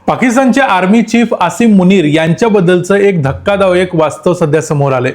पाकिस्तानचे army chief Asim Munir यांच्याबद्दलचं एक धक्कादायक वास्तव सध्या समोर आलंय।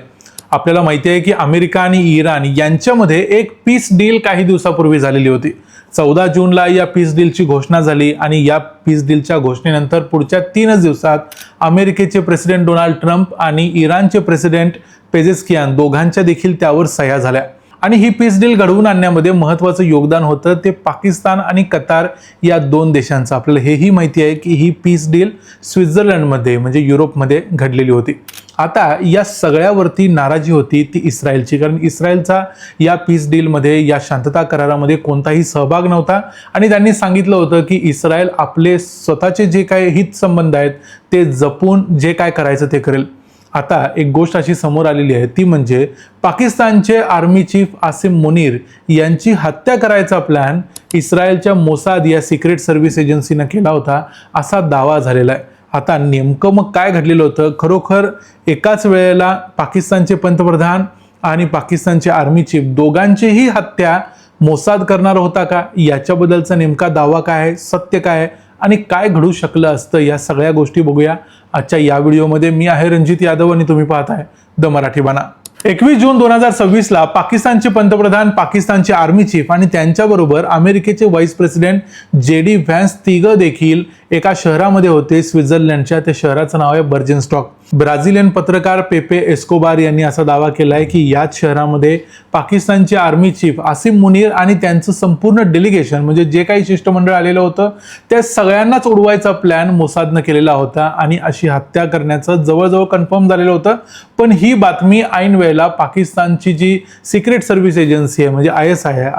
आपल्याला माहिती आहे की अमेरिका आणि इराण यांच्यामध्ये एक पीस डील काही दिवसापूर्वी झालेली होती। 14 जूनला या पीस डीलची घोषणा झाली आणि या पीस डीलच्या घोषणेनंतर पुढच्या 3 दिवसात अमेरिकेचे प्रेसिडेंट डोनाल्ड ट्रम्प आणि इराणचे प्रेसिडेंट पेजेस्कियान दोघांच्या देखील त्यावर सह्या झाल्या। आणि ही पीस डील घडवून आणण्यामध्ये महत्त्वाचं योगदान होतं ते पाकिस्तान आणि कतार या दोन देशांचं। आपल्याला हेही माहिती आहे की ही पीस डील स्वित्झर्लंडमध्ये म्हणजे युरोपमध्ये घडलेली होती। आता या सगळ्यावरती नाराजी होती ती इस्रायलची, कारण इस्रायलचा या पीस डीलमध्ये या शांतता करारामध्ये कोणताही सहभाग नव्हता आणि त्यांनी सांगितलं होतं की इस्रायल आपले स्वतःचे जे काही हित संबंध आहेत ते जपून जे काय करायचं ते करेल। आता एक गोष्ट अशी समोर आलेली आहे ती म्हणजे पाकिस्तानचे आर्मी चीफ आसिम मुनीर यांची हत्या करायचा प्लॅन इस्रायलच्या मोसाद या सिक्रेट सर्व्हिस एजन्सीने केला होता असा दावा झालेला आहे। आता नेमकं मग काय घडलेलं होतं? खरोखर एकाच वेळेला पाकिस्तानचे पंतप्रधान आणि पाकिस्तानचे आर्मी चीफ दोघांचीही हत्या मोसाद करणार होता का? याच्याबद्दलचा नेमका दावा काय आहे, सत्य काय आहे आणि काय घडू शकलं असतं, या सगळ्या गोष्टी बघूया आजच्या या व्हिडिओमध्ये। मी आहे रणजित यादव आणि तुम्ही पाहताय द मराठी बाणा। 21 जून 2026 ला पाकिस्तानचे पंतप्रधान, पाकिस्तानचे आर्मी चीफ आणि त्यांच्याबरोबर अमेरिकेचे व्हाईस प्रेसिडेंट JD व्हॅन्स तिघं देखील एका शहरामध्ये होते स्वित्झर्लंडच्या। त्या शहराचं नाव आहे बर्जनस्टॉक। ब्राझिलियन पत्रकार पेपे एस्कोबार यांनी असा दावा केलाय की याच शहरामध्ये पाकिस्तानचे आर्मी चीफ आसिम मुनीर आणि त्यांचं संपूर्ण डेलिगेशन म्हणजे जे काही शिष्टमंडळ आलेलं होतं त्या सगळ्यांनाच उडवायचा प्लॅन मोसादनं केलेला होता आणि अशी हत्या करण्याचं जवळजवळ कन्फर्म झालेलं होतं। पण ही बातमी ऐन वेळेला पाकिस्तानची जी सिक्रेट सर्व्हिस एजन्सी आहे म्हणजे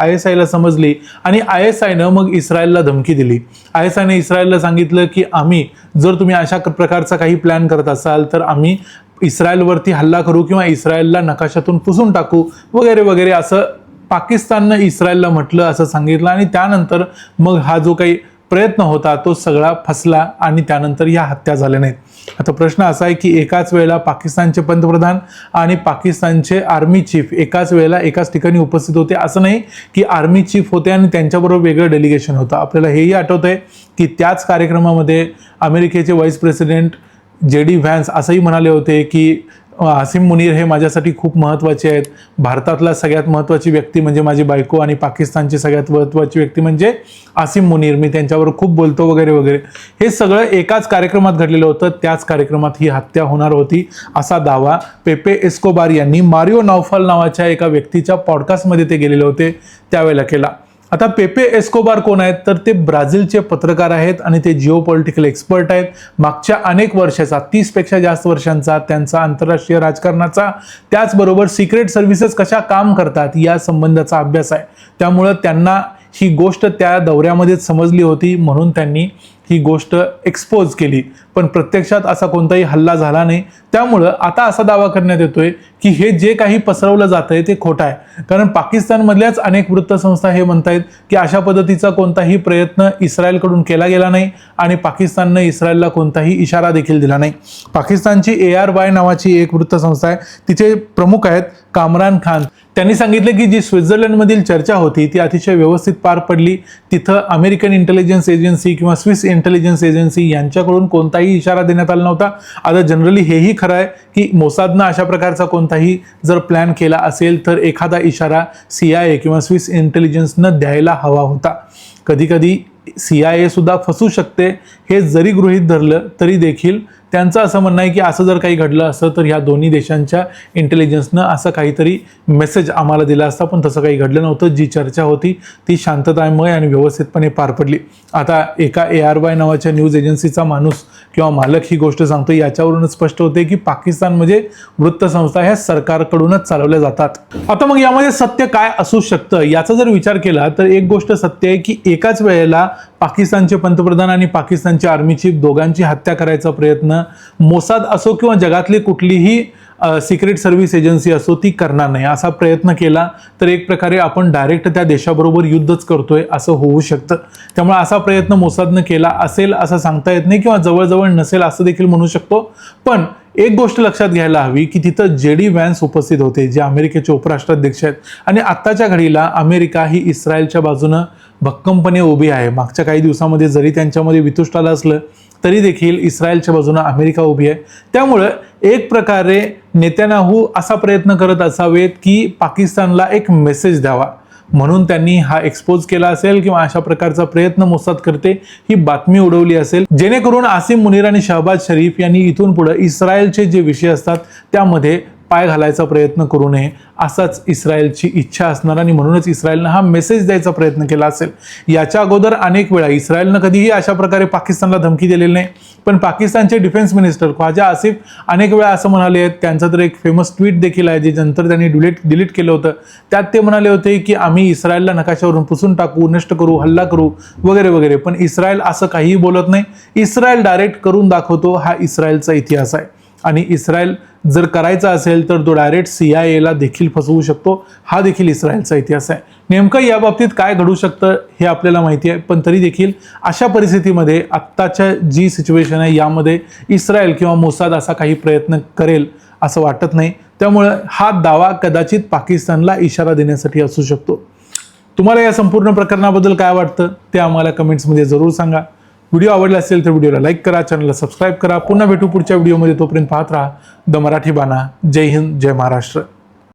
ISI ला समजली आणि ISIनं मग इस्रायलला धमकी दिली। ISIने इस्रायलला सांगितलं की आम्ही जर तुम्ही अशा प्रकारचा काही प्लॅन करत असाल तर आम्ही इस्रायलवरती हल्ला करू किंवा इस्रायलला नकाशातून पुसून टाकू वगैरे वगैरे असं पाकिस्ताननं इस्रायलला म्हटलं, असं सांगितलं। आणि त्यानंतर मग हा जो काही प्रयत्न होता तो सगळा फसला आणि त्यानंतर या हत्या झाल्या नाहीत। आता प्रश्न असा आहे की एकाच वेळेला पाकिस्तानचे पंतप्रधान आणि पाकिस्तानचे आर्मी चीफ एकाच वेळेला एकाच ठिकाणी उपस्थित होते, असं नाही की आर्मी चीफ होते आणि त्यांच्याबरोबर वेगळं डेलिगेशन होतं। आपल्याला हेही आठवतंय की त्याच कार्यक्रमामध्ये अमेरिकेचे व्हाईस प्रेसिडेंट JD व्हॅन्स असंही म्हणाले होते की आसिम मुनीर हे माझ्यासाठी खूप महत्त्वाचे आहेत। भारतातला सगळ्यात महत्त्वाची व्यक्ती म्हणजे माझी बायको आणि पाकिस्तानची सगळ्यात महत्त्वाची व्यक्ती म्हणजे आसिम मुनीर, मी त्यांच्यावर खूप बोलतो वगैरे वगैरे। हे सगळं एकाच कार्यक्रमात घडलेलं होतं, त्याच कार्यक्रमात ही हत्या होणार होती असा दावा पेपे एस्कोबार यांनी मारिओ नौफल नावाच्या एका व्यक्तीच्या पॉडकास्टमध्ये ते गेलेले होते त्यावेळेला केला। आता पेपे एस्कोबार कोण आहेत तर ते ब्राझीलचे पत्रकार आहेत आणि ते जिओपॉलिटिकल एक्सपर्ट आहेत। मागच्या अनेक वर्षाचा 30 पेक्षा जास्त वर्षांचा त्यांचा आंतरराष्ट्रीय राजकारणाचा त्याचबरोबर सिक्रेट सर्व्हिसेस कशा काम करतात या संबंधाचा अभ्यास आहे। त्यामुळं त्यांना ही गोष्ट त्या दौऱ्यामध्येच समजली होती म्हणून त्यांनी ही गोष्ट एक्सपोज केली, पण प्रत्यक्षात असा कोणताही हल्ला झाला नाही। त्यामुळं आता असा दावा करण्यात येतोय की हे जे काही पसरवलं जातंय ते खोटं आहे, कारण पाकिस्तानमधल्याच अनेक वृत्तसंस्था हे म्हणतायत की अशा पद्धतीचा कोणताही प्रयत्न इस्रायलकडून केला गेला नाही आणि पाकिस्ताननं इस्रायलला कोणताही इशारा देखील दिला नाही। पाकिस्तानची ARY नावाची एक वृत्तसंस्था आहे, तिचे प्रमुख आहेत कामरान खान। त्यांनी सांगितलं की जी स्वित्झर्लंडमधील चर्चा होती ती अतिशय व्यवस्थित पार पडली। तिथं अमेरिकन इंटेलिजन्स एजन्सी किंवा स्विस इंटेलिजन्स एजन्सी यांच्याकडून कोणताही इशारा देण्यात आला नव्हता। आता जनरली हेही खरं आहे की मोसादनं अशा प्रकारचा कोणताही जर प्लॅन केला असेल तर एखादा इशारा CIA किंवा स्विस इंटेलिजन्सनं द्यायला हवा होता। कधी कधी CIA सुद्धा फसू शकते हे जरी गृहीत धरलं तरी देखील त्यांचं असं म्हणणं आहे की असं जर काही घडलं असतं तर ह्या दोन्ही देशांच्या इंटेलिजन्सनं असं काहीतरी मेसेज आम्हाला दिला असता, पण तसं काही घडलं नव्हतं। जी चर्चा होती ती शांततामय आणि व्यवस्थितपणे पार पडली। आता एका ARY नावाच्या न्यूज एजन्सीचा माणूस किंवा मालक ही गोष्ट सांगतो, याच्यावरूनच स्पष्ट होते की पाकिस्तानमध्ये वृत्तसंस्था ह्या सरकारकडूनच चालवल्या जातात। आता मग यामध्ये सत्य काय असू शकतं याचा जर विचार केला तर एक गोष्ट सत्य आहे की एकाच वेळेला पाकिस्तानचे पंतप्रधान आणि पाकिस्तानचे आर्मी चीफ दोघांची हत्या करायचा प्रयत्न मोसाद असो किंवा जगातली कुठलीही सिक्रेट सर्व्हिस एजन्सी असो ती करणार नाही। असा प्रयत्न केला तर एक प्रकारे आपण डायरेक्ट त्या देशाबरोबर युद्धच करतोय असं होऊ शकतं। त्यामुळे असा प्रयत्न मोसादनं केला असेल असं सांगता येत नाही किंवा जवळजवळ नसेल असं देखील म्हणू शकतो। पण एक गोष्ट लक्षात घ्यायला हवी की तिथं JD व्हॅन्स उपस्थित होते, जे अमेरिकेचे उपराष्ट्राध्यक्ष आहेत, आणि आत्ताच्या घडीला अमेरिका ही इस्रायलच्या बाजूनं भक्कमपणे उभी आहे. मागच्या काही दिवसामध्ये जरी त्यांच्यामध्ये वितुष्ट आलं असलं तरी देखील इस्रायलच्या बाजूनं अमेरिका उभी आहे. त्यामुळं एक प्रकारे नेत्यानाहू असा प्रयत्न करत असावेत की पाकिस्तानला एक मेसेज द्यावा, म्हणून त्यांनी हा एक्सपोज केला असेल किंवा अशा प्रकारचा प्रयत्न मोसाद करते ही बातमी उडवली असेल, जेणेकरून आसिम मुनीर आणि शहबाज शरीफ यांनी इथून पुढे इस्रायलचे जे विषय असतात त्यामध्ये पाय घालायचा प्रयत्न करू नये, असाच इस्रायलची इच्छा असणार आणि म्हणूनच इस्रायलनं हा मेसेज द्यायचा प्रयत्न केला असेल. याच्या अगोदर अनेक वेळा इस्रायलनं कधीही अशा प्रकारे पाकिस्तानला धमकी दिलेली नाही, पण पाकिस्तानचे डिफेन्स मिनिस्टर ख्वाजा आसिफ अनेक वेळा असं म्हणाले आहेत. त्यांचं तर एक फेमस ट्विट देखील आहे जे नंतर त्यांनी डिलीट केलं होतं. त्यात ते म्हणाले होते की आम्ही इस्रायलला नकाशावरून पुसून टाकू, नष्ट करू, हल्ला करू वगैरे वगैरे, पण इस्रायल असं काहीही बोलत नाही. इस्रायल डायरेक्ट करून दाखवतो, हा इस्रायलचा इतिहास आहे. आणि इस्रायल जर करायचा असेल तर तो डायरेक्ट CIA देखील फसवू शकतो, हा देखील इस्रायलचा इतिहास आहे. नेमकं या बाबतीत काय घडू शकतं हे आपल्याला माहिती आहे, पण तरी देखील अशा परिस्थितीमध्ये आत्ताच्या जी सिच्युएशन आहे यामध्ये इस्रायल किंवा मोसाद असा काही प्रयत्न करेल असं वाटत नाही. त्यामुळं हा दावा कदाचित पाकिस्तानला इशारा देण्यासाठी असू शकतो. तुम्हाला या संपूर्ण प्रकरणाबद्दल काय वाटतं ते आम्हाला कमेंट्समध्ये जरूर सांगा. व्हिडिओ आवडला असेल तर व्हिडिओला लाईक करा, चॅनलला सबस्क्राईब करा. पुन्हा भेटू पुढच्या व्हिडिओमध्ये. तोपर्यंत पाहत राहा द मराठी बाणा. जय हिंद, जय महाराष्ट्र.